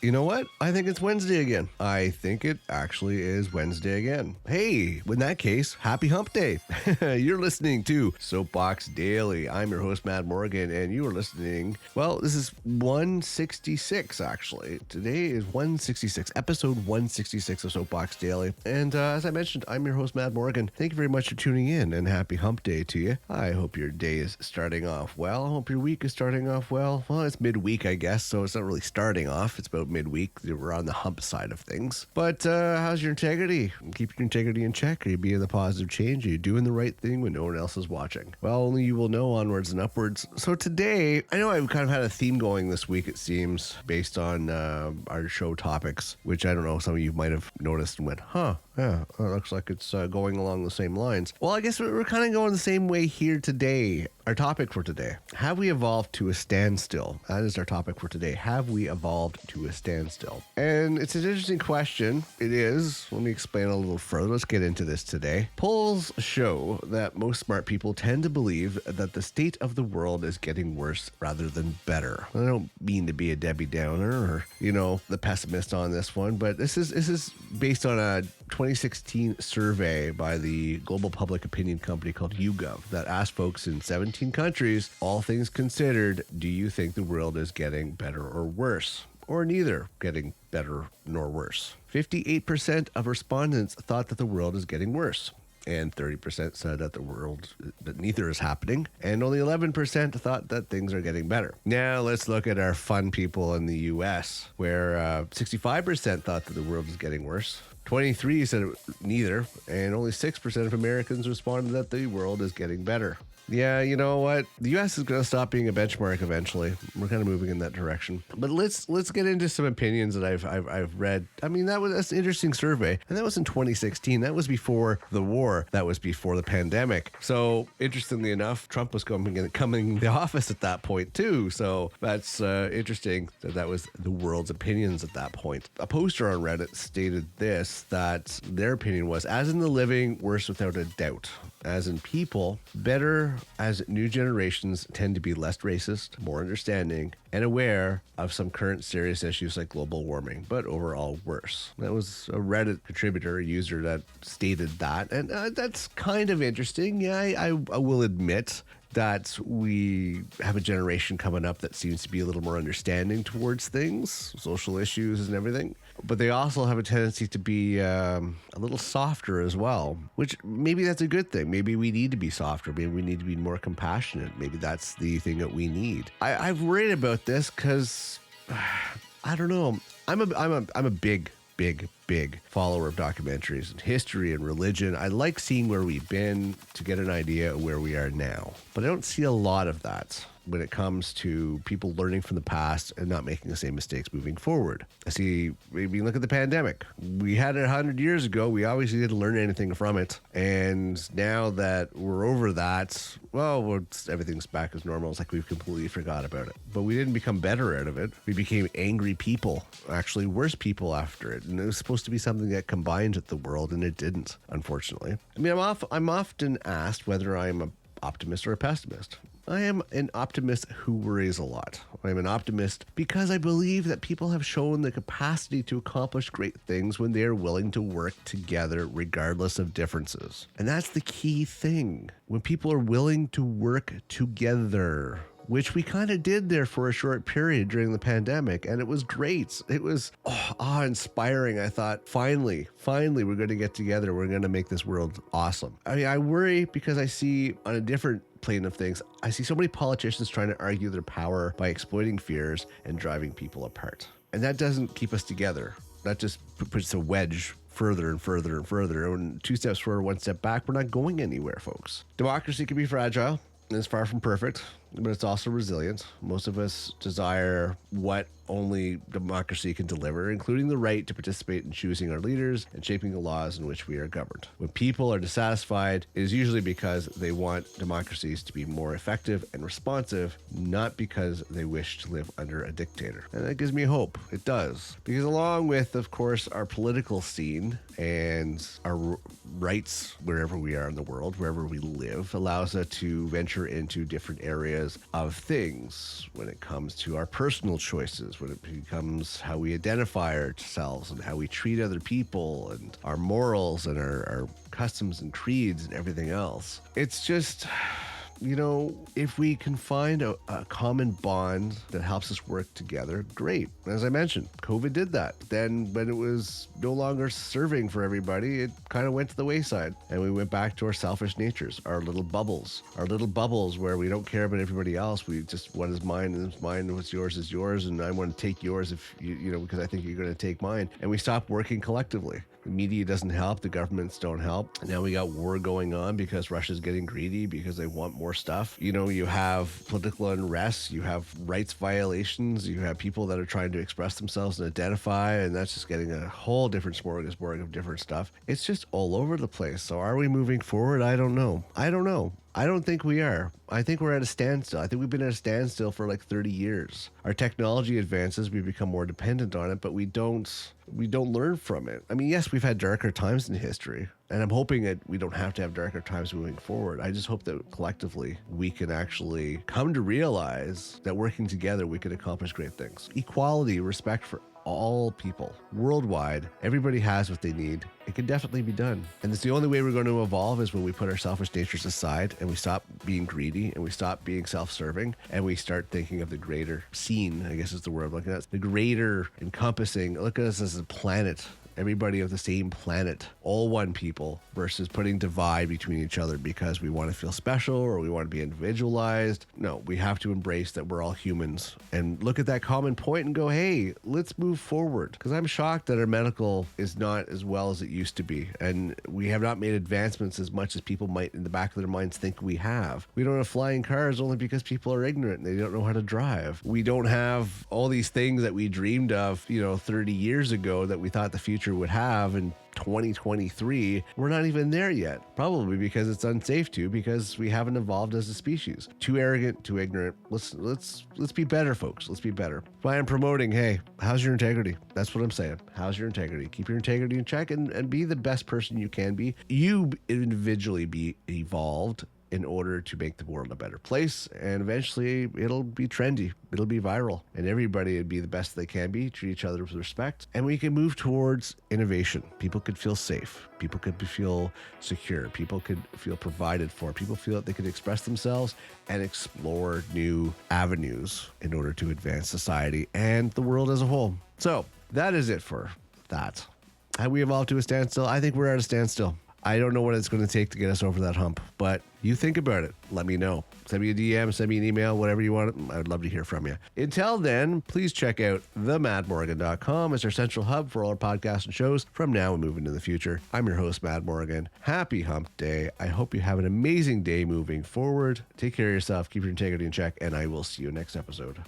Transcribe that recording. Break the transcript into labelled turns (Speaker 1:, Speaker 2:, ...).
Speaker 1: You know what? I think it's Wednesday again. I think it actually is Wednesday again. Hey, in that case, happy hump day. You're listening to Soapbox Daily. I'm your host, Matt Morgan, and you are listening. Well, this is 166, actually. Today is 166, episode 166 of Soapbox Daily. And as I mentioned, I'm your host, Matt Morgan. Thank you very much for tuning in, and happy hump day to you. I hope your day is starting off well. I hope your week is starting off well. Well, it's midweek, I guess, so it's not really starting off. It's about midweek. We're on the hump side of things. But how's your integrity? Keep your integrity in check. Are you being the positive change? Are you doing the right thing when no one else is watching? Well, only you will know, onwards and upwards. So today, I know I've kind of had a theme going this week, it seems, based on our show topics, which I don't know, some of you might have noticed and went, yeah, it looks like it's going along the same lines. Well, I guess we're kind of going the same way here today. Our topic for today: have we evolved to a standstill? That is our topic for today. Have we evolved to a standstill? And it's an interesting question. It is. Let me explain a little further. Let's get into this today. Polls show that most smart people tend to believe that the state of the world is getting worse rather than better. I don't mean to be a Debbie Downer or, the pessimist on this one, but this is based on a 2016 survey by the global public opinion company called YouGov that asked folks in 17 countries, all things considered, do you think the world is getting better or worse? Or neither getting better nor worse. 58% of respondents thought that the world is getting worse, and 30% said that neither is happening, and only 11% thought that things are getting better. Now let's look at our fun people in the US, where 65% thought that the world is getting worse, 23% said neither, and only 6% of Americans responded that the world is getting better. Yeah, you know what? The U.S. is going to stop being a benchmark eventually. We're kind of moving in that direction. But let's get into some opinions that I've read. I mean, that's an interesting survey, and that was in 2016. That was before the war. That was before the pandemic. So interestingly enough, Trump was coming to the office at that point too. So that's interesting that was the world's opinions at that point. A poster on Reddit stated that their opinion was, as in the living, worse without a doubt. As in people, better, as new generations tend to be less racist, more understanding, and aware of some current serious issues like global warming, but overall worse. That was a Reddit contributor, a user that stated that, and that's kind of interesting. Yeah, I will admit that we have a generation coming up that seems to be a little more understanding towards things, social issues and everything. But they also have a tendency to be a little softer as well, which maybe that's a good thing. Maybe we need to be softer. Maybe we need to be more compassionate. Maybe that's the thing that we need. I've worried about this because I don't know. I'm a big follower of documentaries and history and religion. I like seeing where we've been to get an idea of where we are now. But I don't see a lot of that when it comes to people learning from the past and not making the same mistakes moving forward. I see, maybe look at the pandemic. We had it 100 years ago. We obviously didn't learn anything from it. And now that we're over that, well, everything's back as normal. It's like we've completely forgot about it. But we didn't become better out of it. We became angry people, actually worse people after it. And it was supposed to be something that combined with the world, and it didn't, unfortunately. I mean, I'm often asked whether I'm an optimist or a pessimist. I am an optimist who worries a lot. I'm an optimist because I believe that people have shown the capacity to accomplish great things when they are willing to work together regardless of differences. And that's the key thing. When people are willing to work together, which we kind of did there for a short period during the pandemic, and it was great. It was awe-inspiring. I thought, finally, we're going to get together. We're going to make this world awesome. I mean, I worry because I see on a different plane of things, I see so many politicians trying to argue their power by exploiting fears and driving people apart. And that doesn't keep us together. That just puts a wedge further and further and further. And 2 steps forward, 1 step back, we're not going anywhere, folks. Democracy can be fragile. It's far from perfect, but it's also resilient. Most of us desire what only democracy can deliver, including the right to participate in choosing our leaders and shaping the laws in which we are governed. When people are dissatisfied, it is usually because they want democracies to be more effective and responsive, not because they wish to live under a dictator. And that gives me hope. It does. Because along with, of course, our political scene and our rights wherever we are in the world, wherever we live, allows us to venture into different areas areas of things, when it comes to our personal choices, when it becomes how we identify ourselves and how we treat other people and our morals and our customs and creeds and everything else. It's just, if we can find a common bond that helps us work together, great. As I mentioned, COVID did that. Then when it was no longer serving for everybody, it kind of went to the wayside and we went back to our selfish natures, our little bubbles where we don't care about everybody else. We just, what is mine is mine, what's yours is yours, and I want to take yours if because I think you're going to take mine. And we stop working collectively. The media doesn't help. The governments don't help. Now we got war going on because Russia's getting greedy because they want more stuff. You have political unrest. You have rights violations. You have people that are trying to express themselves and identify, and that's just getting a whole different smorgasbord of different stuff. It's just all over the place. So are we moving forward? I don't know. I don't think we are. I think we're at a standstill. I think we've been at a standstill for like 30 years. Our technology advances, we become more dependent on it, but we don't learn from it. I mean, yes, we've had darker times in history, and I'm hoping that we don't have to have darker times moving forward. I just hope that collectively we can actually come to realize that working together, we can accomplish great things. Equality, respect for all people worldwide. Everybody has what they need. It can definitely be done. And it's the only way we're going to evolve is when we put our selfish natures aside and we stop being greedy and we stop being self-serving and we start thinking of the greater scene, I guess is the word I'm looking at. The greater encompassing, look at us as a planet. Everybody of the same planet, all one people, versus putting divide between each other because we want to feel special or we want to be individualized. No, we have to embrace that we're all humans and look at that common point and go, hey, let's move forward. Because I'm shocked that our medical is not as well as it used to be. And we have not made advancements as much as people might in the back of their minds think we have. We don't have flying cars only because people are ignorant and they don't know how to drive. We don't have all these things that we dreamed of, 30 years ago that we thought the future would have in 2023. We're not even there yet, probably because it's unsafe because we haven't evolved as a species. Too arrogant, too ignorant. Let's be better, folks. Let's be better. Why I'm promoting, hey, how's your integrity? That's what I'm saying. How's your integrity? Keep your integrity in check and be the best person you can be. You individually be evolved in order to make the world a better place, and eventually it'll be trendy, it'll be viral, and everybody would be the best they can be, treat each other with respect, and we can move towards innovation. People could feel safe, people could feel secure, people could feel provided for, people feel that they could express themselves and explore new avenues in order to advance society and the world as a whole. So that is it for that. Have we evolved to a standstill? I think we're at a standstill. I don't know what it's going to take to get us over that hump, but you think about it. Let me know. Send me a DM, send me an email, whatever you want. I would love to hear from you. Until then, please check out themadmorgan.com as our central hub for all our podcasts and shows from now and moving into the future. I'm your host, Mad Morgan. Happy hump day. I hope you have an amazing day moving forward. Take care of yourself, keep your integrity in check, and I will see you next episode.